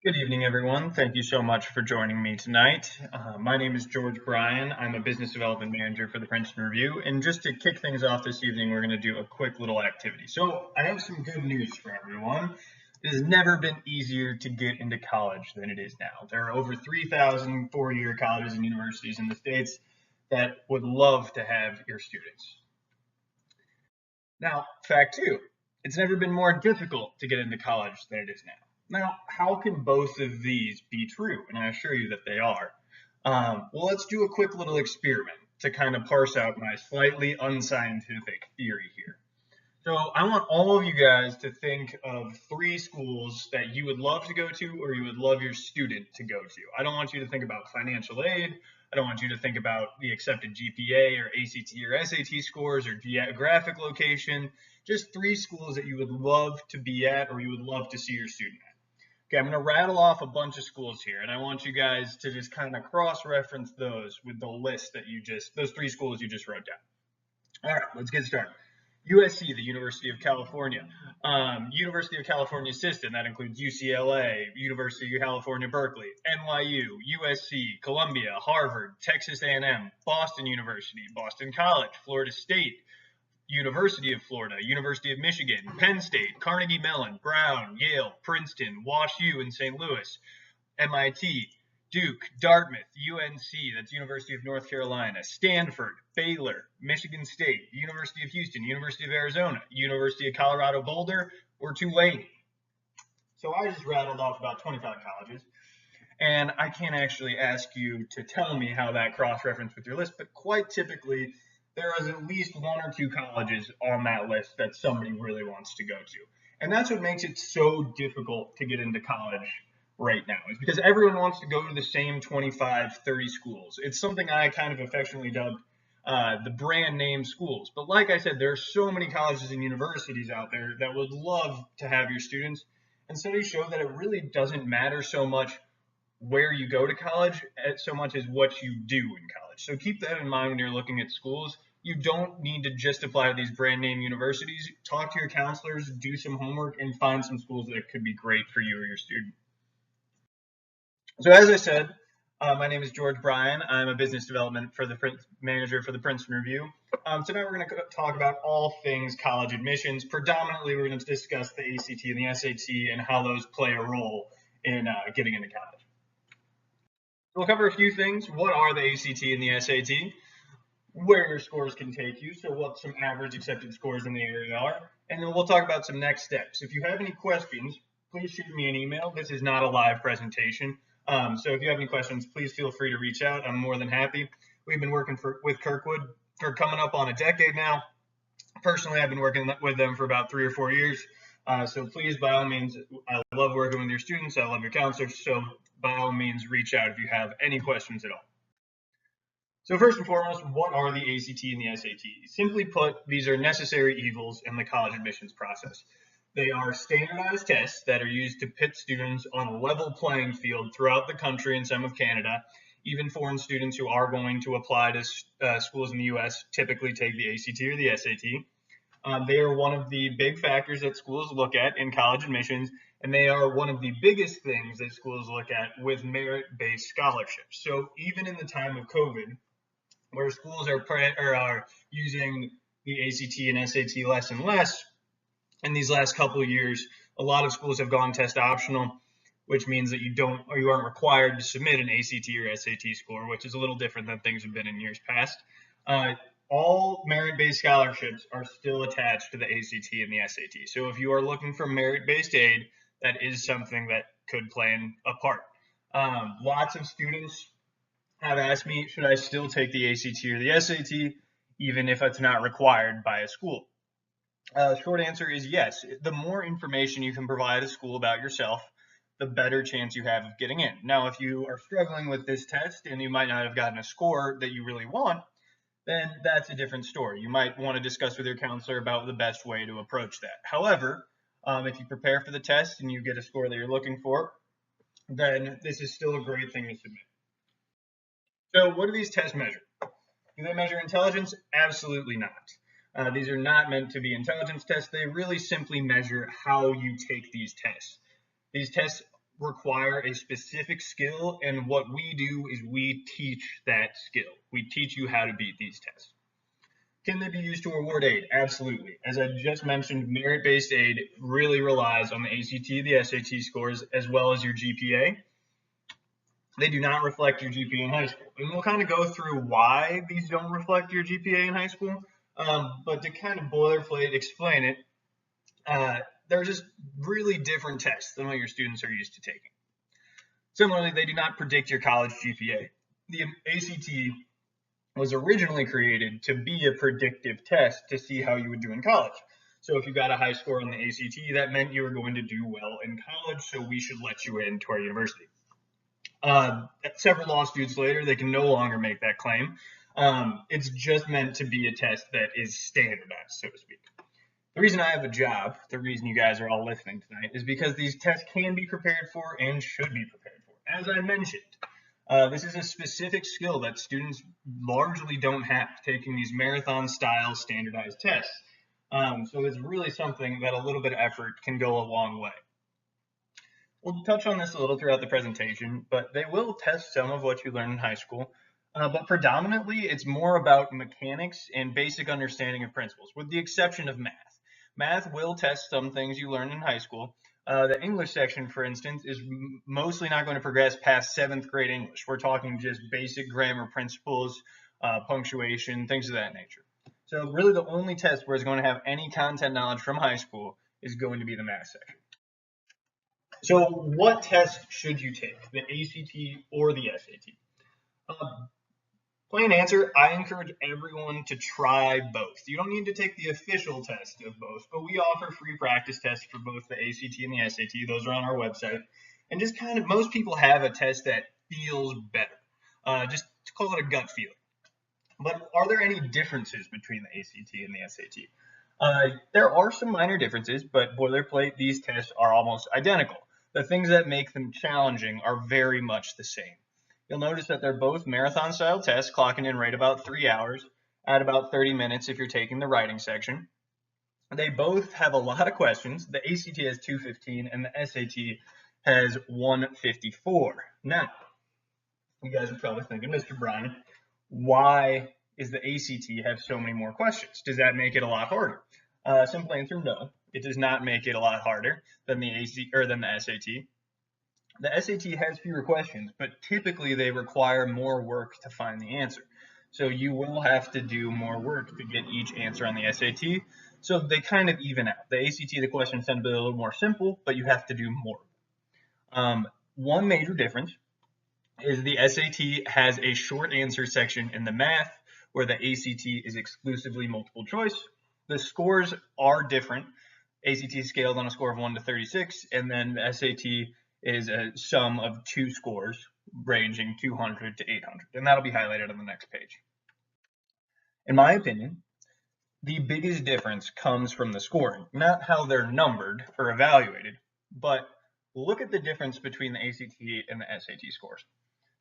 Good evening, everyone. Thank you so much for joining me tonight. My name is George Bryan. I'm a business development manager for the Princeton Review. And just to kick things off this evening, we're going to do a quick little activity. So I have some good news for everyone. It has never been easier to get into college than it is now. There are over 3,000 four-year colleges and universities in the States that would love to have your students. Now, fact two, it's never been more difficult to get into college than it is now. Now, how can both of these be true? And I assure you that they are. Well, let's do a quick little experiment to kind of parse out my slightly unscientific theory here. So I want all of you guys to think of three schools that you would love to go to or you would love your student to go to. I don't want you to think about financial aid. I don't want you to think about the accepted GPA or ACT or SAT scores or geographic location. Just three schools that you would love to be at or you would love to see your student at. Okay, I'm going to rattle off a bunch of schools here, and I want you guys to just kind of cross-reference those with the list that those three schools you just wrote down. All right, let's get started. USC, the University of California. University of California System, that includes UCLA, University of California, Berkeley, NYU, USC, Columbia, Harvard, Texas A&M, Boston University, Boston College, Florida State, University of Florida, University of Michigan, Penn State, Carnegie Mellon, Brown, Yale, Princeton, WashU in St. Louis, MIT, Duke, Dartmouth, UNC, that's University of North Carolina, Stanford, Baylor, Michigan State, University of Houston, University of Arizona, University of Colorado Boulder, or Tulane. So I just rattled off about 25 colleges, and I can't actually ask you to tell me how that cross-referenced with your list, but quite typically, there is at least one or two colleges on that list that somebody really wants to go to. And that's what makes it so difficult to get into college right now, is because everyone wants to go to the same 25, 30 schools. It's something I kind of affectionately dubbed the brand name schools. But like I said, there are so many colleges and universities out there that would love to have your students. And studies show that it really doesn't matter so much where you go to college so much as what you do in college. So keep that in mind when you're looking at schools. You don't need to just apply to these brand name universities. Talk to your counselors, do some homework, and find some schools that could be great for you or your student. So as I said, my name is George Bryan. I'm a business development manager for the Princeton Review. Tonight we're going to talk about all things college admissions. Predominantly, we're going to discuss the ACT and the SAT and how those play a role in getting into college. We'll cover a few things. What are the ACT and the SAT? Where your scores can take you, so what some average accepted scores in the area are, and then we'll talk about some next steps. If you have any questions, please shoot me an email. This is not a live presentation, so if you have any questions, please feel free to reach out. I'm more than happy. We've been working with Kirkwood for coming up on a decade now. Personally, I've been working with them for about 3 or 4 years, so please, by all means, I love working with your students. I love your counselors, so by all means, reach out if you have any questions at all. So first and foremost, what are the ACT and the SAT? Simply put, these are necessary evils in the college admissions process. They are standardized tests that are used to pit students on a level playing field throughout the country and some of Canada. Even foreign students who are going to apply to schools in the U.S. typically take the ACT or the SAT. They are one of the big factors that schools look at in college admissions, and they are one of the biggest things that schools look at with merit-based scholarships. So even in the time of COVID, where schools are using the ACT and SAT less and less, in these last couple of years, a lot of schools have gone test optional, which means that you aren't required to submit an ACT or SAT score, which is a little different than things have been in years past. All merit-based scholarships are still attached to the ACT and the SAT. So if you are looking for merit-based aid, that is something that could play a part. Lots of students have asked me, should I still take the ACT or the SAT, even if it's not required by a school? Short answer is yes. The more information you can provide a school about yourself, the better chance you have of getting in. Now, if you are struggling with this test and you might not have gotten a score that you really want, then that's a different story. You might want to discuss with your counselor about the best way to approach that. However, if you prepare for the test and you get a score that you're looking for, then this is still a great thing to submit. So what do these tests measure? Do they measure intelligence? Absolutely not. These are not meant to be intelligence tests. They really simply measure how you take these tests. These tests require a specific skill, and what we do is we teach that skill. We teach you how to beat these tests. Can they be used to award aid? Absolutely. As I just mentioned, merit-based aid really relies on the ACT, the SAT scores, as well as your GPA. They do not reflect your GPA in high school. And we'll kind of go through why these don't reflect your GPA in high school. But to kind of boilerplate explain it, they're just really different tests than what your students are used to taking. Similarly, they do not predict your college GPA. The ACT was originally created to be a predictive test to see how you would do in college. So if you got a high score on the ACT, that meant you were going to do well in college, so we should let you into our university. Several lawsuits later, they can no longer make that claim. It's just meant to be a test that is standardized, so to speak. The reason I have a job, the reason you guys are all listening tonight, is because these tests can be prepared for and should be prepared for. As I mentioned, this is a specific skill that students largely don't have, taking these marathon-style standardized tests. So it's really something that a little bit of effort can go a long way. We'll touch on this a little throughout the presentation, but they will test some of what you learn in high school. But predominantly, it's more about mechanics and basic understanding of principles, with the exception of math. Math will test some things you learn in high school. The English section, for instance, is mostly not going to progress past 7th grade English. We're talking just basic grammar principles, punctuation, things of that nature. So really the only test where it's going to have any content knowledge from high school is going to be the math section. So what test should you take, the ACT or the SAT? Plain answer, I encourage everyone to try both. You don't need to take the official test of both, but we offer free practice tests for both the ACT and the SAT. Those are on our website. And just kind of, most people have a test that feels better. Just to call it a gut feeling. But are there any differences between the ACT and the SAT? There are some minor differences, but boilerplate, these tests are almost identical. The things that make them challenging are very much the same. You'll notice that they're both marathon-style tests, clocking in right about 3 hours, at about 30 minutes if you're taking the writing section. They both have a lot of questions. The ACT has 215 and the SAT has 154. Now, you guys are probably thinking, Mr. Bryan, why is the ACT have so many more questions? Does that make it a lot harder? Simple answer, no. It does not make it a lot harder than the SAT. The SAT has fewer questions, but typically they require more work to find the answer. So you will have to do more work to get each answer on the SAT. So they kind of even out. The ACT, the questions tend to be a little more simple, but you have to do more. One major difference is the SAT has a short answer section in the math, where the ACT is exclusively multiple choice. The scores are different. ACT scaled on a score of 1 to 36, and then the SAT is a sum of 2 scores ranging 200 to 800, and that'll be highlighted on the next page. In my opinion, the biggest difference comes from the scoring, not how they're numbered or evaluated, but look at the difference between the ACT and the SAT scores.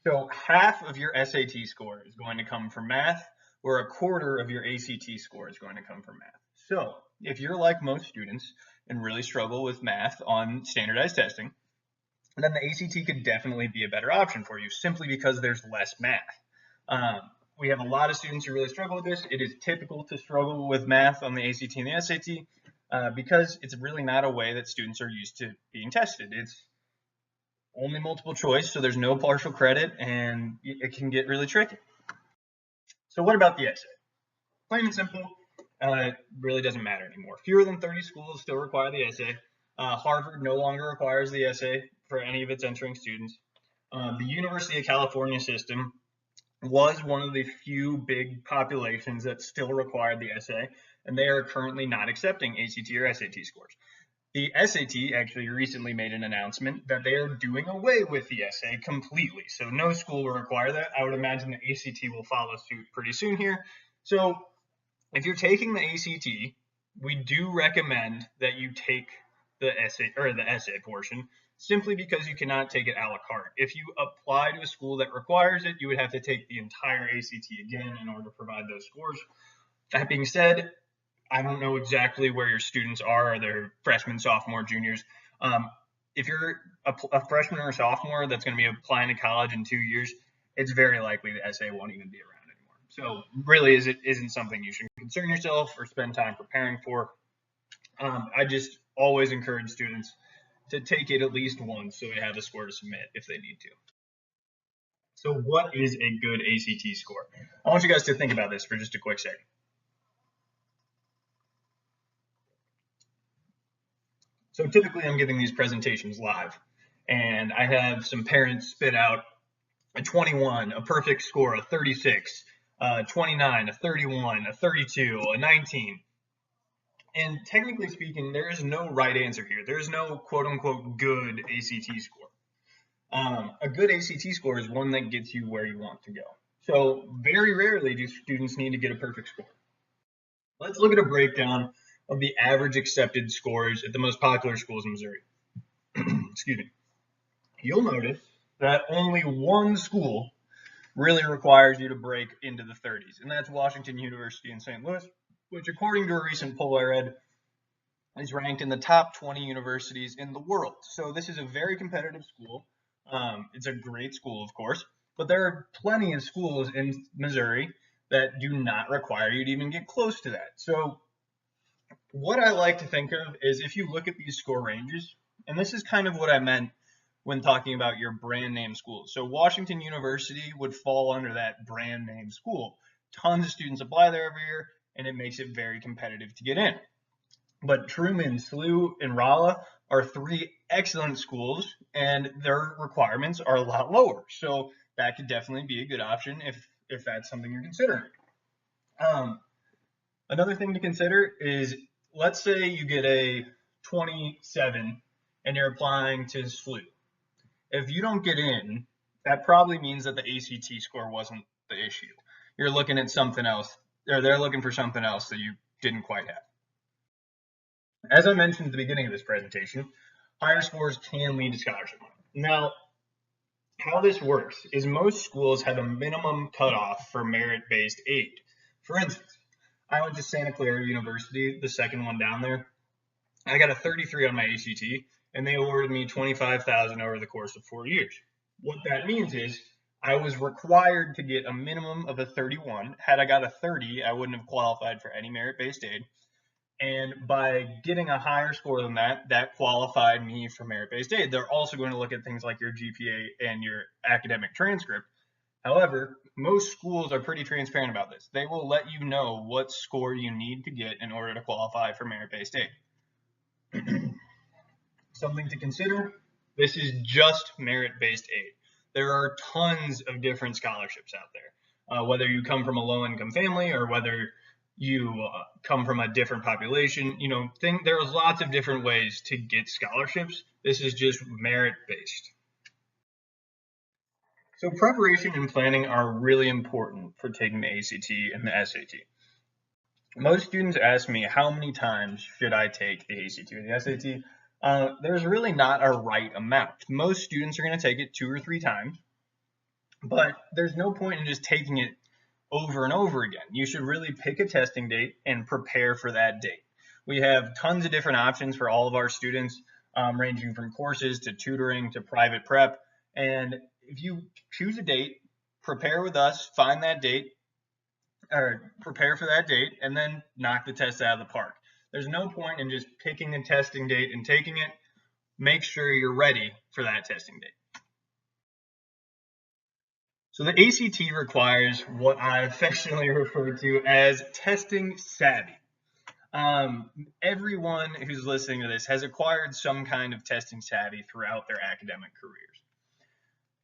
So half of your SAT score is going to come from math, where a quarter of your ACT score is going to come from math. So if you're like most students and really struggle with math on standardized testing, then the ACT could definitely be a better option for you, simply because there's less math. We have a lot of students who really struggle with this. It is typical to struggle with math on the ACT and the SAT because it's really not a way that students are used to being tested. It's only multiple choice, so there's no partial credit, and it can get really tricky. So what about the essay? Plain and simple, it really doesn't matter anymore. Fewer than 30 schools still require the essay. Harvard no longer requires the essay for any of its entering students. The University of California system was one of the few big populations that still required the essay, and they are currently not accepting ACT or SAT scores. The SAT actually recently made an announcement that they are doing away with the essay completely. So no school will require that. I would imagine the ACT will follow suit pretty soon here. So if you're taking the ACT, we do recommend that you take the essay portion, simply because you cannot take it a la carte. If you apply to a school that requires it, you would have to take the entire ACT again in order to provide those scores. That being said, I don't know exactly where your students are. They're freshmen, sophomore, juniors. if you're a freshman or a sophomore that's going to be applying to college in 2 years, it's very likely the essay won't even be around anymore. So really, isn't something you should concern yourself or spend time preparing for. I just always encourage students to take it at least once so they have a score to submit if they need to. So what is a good ACT score? I want you guys to think about this for just a quick second. So typically I'm giving these presentations live, and I have some parents spit out a 21, a perfect score, a 36, a 29, a 31, a 32, a 19. And technically speaking, there is no right answer here. There is no quote unquote good ACT score. A good ACT score is one that gets you where you want to go. So very rarely do students need to get a perfect score. Let's look at a breakdown of the average accepted scores at the most popular schools in Missouri. Excuse me. You'll notice that only one school really requires you to break into the 30s, and that's Washington University in St. Louis, which according to a recent poll I read, is ranked in the top 20 universities in the world. So this is a very competitive school. It's a great school, of course, but there are plenty of schools in Missouri that do not require you to even get close to that. So what I like to think of is if you look at these score ranges, and this is kind of what I meant when talking about your brand name schools. So Washington University would fall under that brand name school. Tons of students apply there every year, and it makes it very competitive to get in. But Truman, SLU, and Rolla are three excellent schools, and their requirements are a lot lower. So that could definitely be a good option if that's something you're considering. Another thing to consider is, let's say you get a 27 and you're applying to SLU. If you don't get in, that probably means that the ACT score wasn't the issue. You're looking at something else, or they're looking for something else that you didn't quite have. As I mentioned at the beginning of this presentation, higher scores can lead to scholarship money. Now, how this works is most schools have a minimum cutoff for merit-based aid. For instance, I went to Santa Clara University, the second one down there. I got a 33 on my ACT, and they awarded me $25,000 over the course of 4 years. What that means is I was required to get a minimum of a 31. Had I got a 30, I wouldn't have qualified for any merit-based aid. And by getting a higher score than that, that qualified me for merit-based aid. They're also going to look at things like your GPA and your academic transcript. However, most schools are pretty transparent about this. They will let you know what score you need to get in order to qualify for merit-based aid. Something to consider, this is just merit-based aid. There are tons of different scholarships out there, whether you come from a low-income family or whether you come from a different population. There are lots of different ways to get scholarships. This is just merit-based. So preparation and planning are really important for taking the ACT and the SAT. Most students ask me, how many times should I take the ACT or the SAT? There's really not a right amount. Most students are going to take it 2 or 3 times, but there's no point in just taking it over and over again. You should really pick a testing date and prepare for that date. We have tons of different options for all of our students, ranging from courses to tutoring to private prep. And if you choose a date, prepare with us, find that date, or prepare for that date, and then knock the test out of the park. There's no point in just picking a testing date and taking it. Make sure you're ready for that testing date. So the ACT requires what I affectionately refer to as testing savvy. Everyone who's listening to this has acquired some kind of testing savvy throughout their academic careers.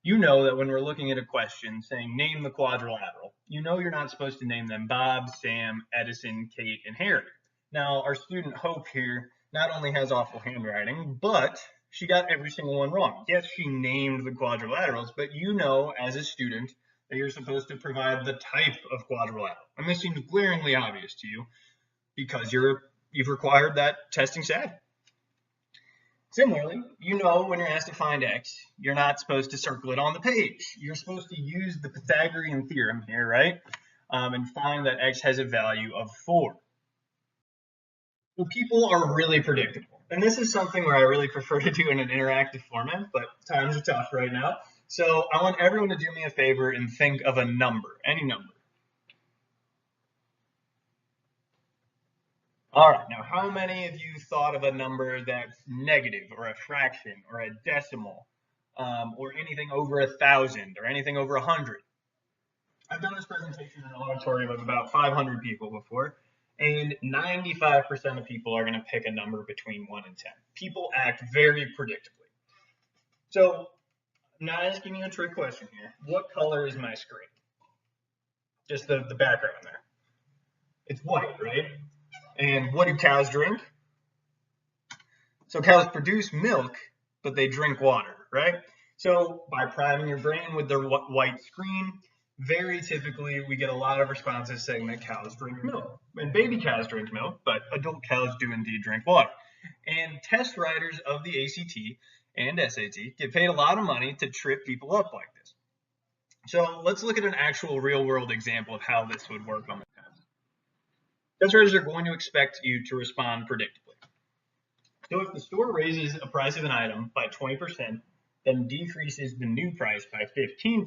You know that when we're looking at a question saying name the quadrilateral, you know you're not supposed to name them Bob, Sam, Edison, Kate, and Harry. Now, our student Hope here not only has awful handwriting, but she got every single one wrong. Yes, she named the quadrilaterals, but you know as a student that you're supposed to provide the type of quadrilateral. And this seems glaringly obvious to you because you've required that testing savvy. Similarly, you know when you're asked to find x, you're not supposed to circle it on the page. You're supposed to use the Pythagorean theorem here, right? And find that x has a value of 4. So people are really predictable. And this is something where I really prefer to do in an interactive format, but times are tough right now. So I want everyone to do me a favor and think of a number, any number. All right, now how many of you thought of a number that's negative or a fraction or a decimal or anything over 1,000 or anything over 100? I've done this presentation in an auditorium of about 500 people before, and 95% of people are going to pick a number between 1 and 10. People act very predictably. So I'm not asking you a trick question here. What color is my screen? Just the background there. It's white, right? And what do cows drink? So cows produce milk, but they drink water, right? So by priming your brain with the white screen, very typically we get a lot of responses saying that cows drink milk. And baby cows drink milk, but adult cows do indeed drink water. And test writers of the ACT and SAT get paid a lot of money to trip people up like this. So let's look at an actual real-world example of how this would work on the test. Test writers are going to expect you to respond predictably. So if the store raises a price of an item by 20%, then decreases the new price by 15%,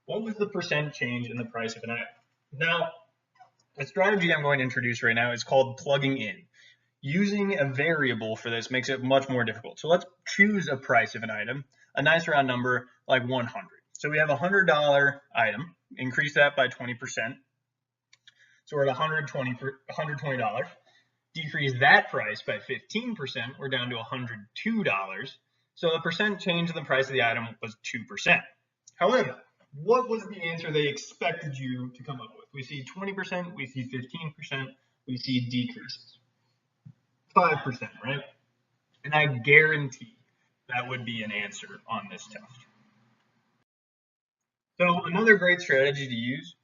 what was the percent change in the price of an item? Now, the strategy I'm going to introduce right now is called plugging in. Using a variable for this makes it much more difficult. So let's choose a price of an item, a nice round number like 100. So we have a $100 item, increase that by 20%. So we're at $120. Decrease that price by 15%, we're down to $102. So the percent change in the price of the item was 2%. However, what was the answer they expected you to come up with? We see 20%, we see 15%, we see decreases. 5%, right? And I guarantee that would be an answer on this test. So another great strategy to use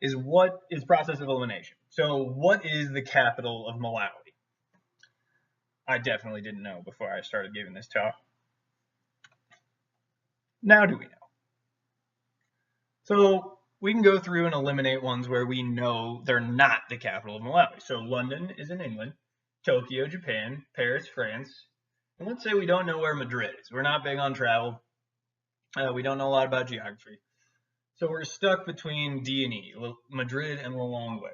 is what is process of elimination. So what is the capital of Malawi? I definitely didn't know before I started giving this talk. Now do we know? So we can go through and eliminate ones where we know they're not the capital of Malawi. So London is in England, Tokyo, Japan, Paris, France, and let's say we don't know where Madrid is. We're not big on travel. We don't know a lot about geography. So we're stuck between D and E, Madrid and Lilongwe.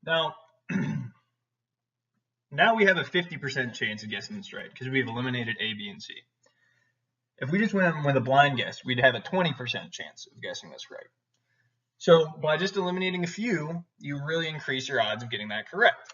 Now, now we have a 50% chance of guessing this right because we've eliminated A, B, and C. If we just went with a blind guess, we'd have a 20% chance of guessing this right. So by just eliminating a few, you really increase your odds of getting that correct.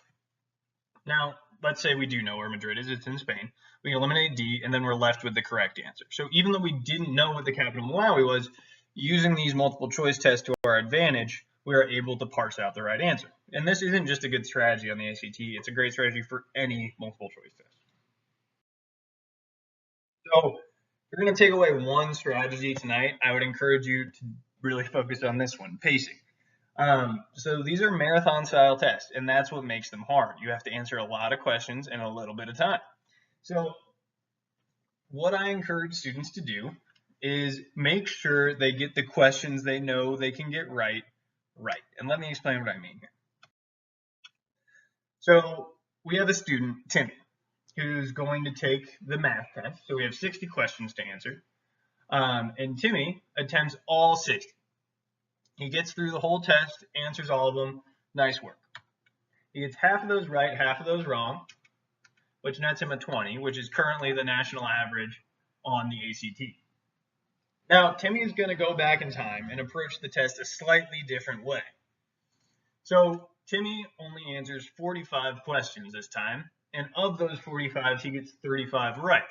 Now, let's say we do know where Madrid is, it's in Spain. We eliminate D, and then we're left with the correct answer. So even though we didn't know what the capital of Malawi was, using these multiple choice tests to our advantage, we are able to parse out the right answer. And this isn't just a good strategy on the ACT, it's a great strategy for any multiple choice test. So if you're going to take away one strategy tonight, I would encourage you to really focus on this one, pacing. So these are marathon style tests, and that's what makes them hard. You have to answer a lot of questions in a little bit of time. So what I encourage students to do is make sure they get the questions they know they can get right. And let me explain what I mean here. So we have a student, Timmy, who's going to take the math test. So we have 60 questions to answer. And Timmy attempts all 60. He gets through the whole test, answers all of them. Nice work. He gets half of those right, half of those wrong, which nets him a 20, which is currently the national average on the ACT. Now, Timmy is going to go back in time and approach the test a slightly different way. So Timmy only answers 45 questions this time, and of those 45, he gets 35 right.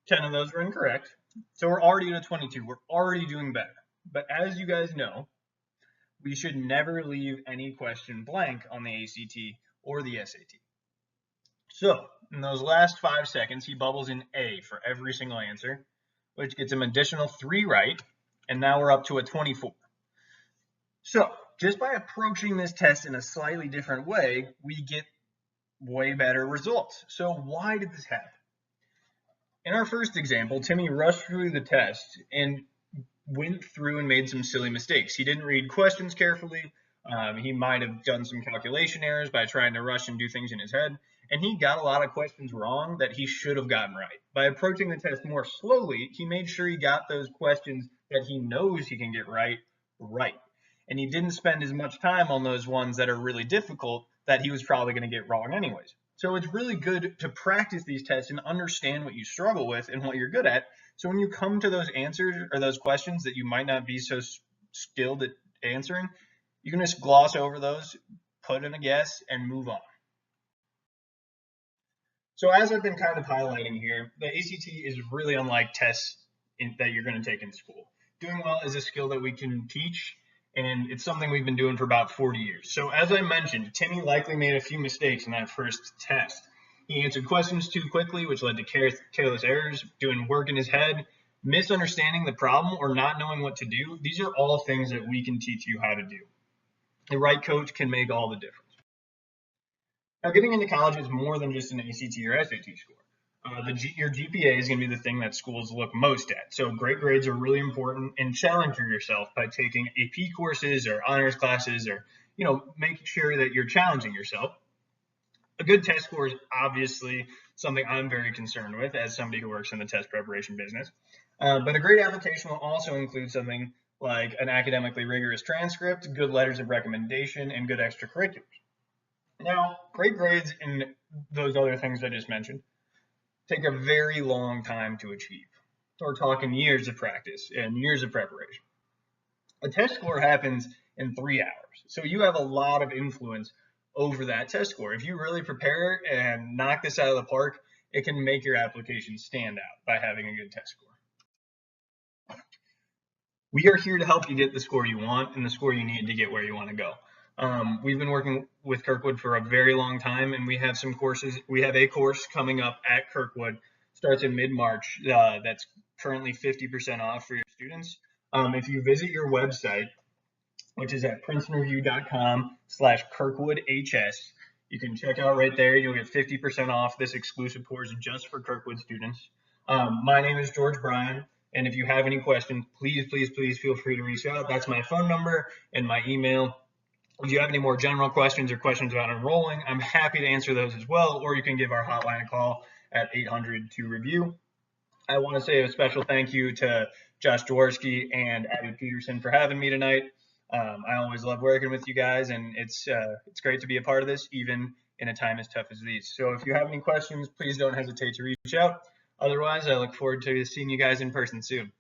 10 of those were incorrect, so we're already at a 22. We're already doing better. But as you guys know, we should never leave any question blank on the ACT or the SAT. So in those last 5 seconds, he bubbles in A for every single answer, which gets him an additional 3 right, and now we're up to a 24. So just by approaching this test in a slightly different way, we get way better results. So why did this happen? In our first example, Timmy rushed through the test and went through and made some silly mistakes. He didn't read questions carefully. He might have done some calculation errors by trying to rush and do things in his head. And he got a lot of questions wrong that he should have gotten right. By approaching the test more slowly, he made sure he got those questions that he knows he can get right, right. And he didn't spend as much time on those ones that are really difficult that he was probably going to get wrong anyways. So it's really good to practice these tests and understand what you struggle with and what you're good at. So when you come to those answers or those questions that you might not be so skilled at answering, you can just gloss over those, put in a guess, and move on. So as I've been kind of highlighting here, the ACT is really unlike tests that you're going to take in school. Doing well is a skill that we can teach, and it's something we've been doing for about 40 years. So as I mentioned, Timmy likely made a few mistakes in that first test. He answered questions too quickly, which led to careless errors, doing work in his head, misunderstanding the problem, or not knowing what to do. These are all things that we can teach you how to do. The right coach can make all the difference. Now, getting into college is more than just an ACT or SAT score. Your GPA is going to be the thing that schools look most at. So great grades are really important, and challenge yourself by taking AP courses or honors classes, or making sure that you're challenging yourself. A good test score is obviously something I'm very concerned with as somebody who works in the test preparation business. But a great application will also include something like an academically rigorous transcript, good letters of recommendation, and good extracurriculars. Now, great grades and those other things I just mentioned take a very long time to achieve. So we're talking years of practice and years of preparation. A test score happens in 3 hours. So you have a lot of influence over that test score. If you really prepare and knock this out of the park, it can make your application stand out by having a good test score. We are here to help you get the score you want and the score you need to get where you want to go. We've been working with Kirkwood for a very long time, and we have some courses. We have a course coming up at Kirkwood, starts in mid-March, that's currently 50% off for your students. If you visit your website, which is at princetonreview.com/KirkwoodHS, you can check out right there. You'll get 50% off this exclusive course just for Kirkwood students. My name is George Bryan, and if you have any questions, please feel free to reach out. That's my phone number and my email. If you have any more general questions or questions about enrolling, I'm happy to answer those as well, or you can give our hotline a call at 800-2REVIEW. I want to say a special thank you to Josh Jaworski and Abby Peterson for having me tonight. I always love working with you guys, and it's great to be a part of this, even in a time as tough as these. So if you have any questions, please don't hesitate to reach out. Otherwise, I look forward to seeing you guys in person soon.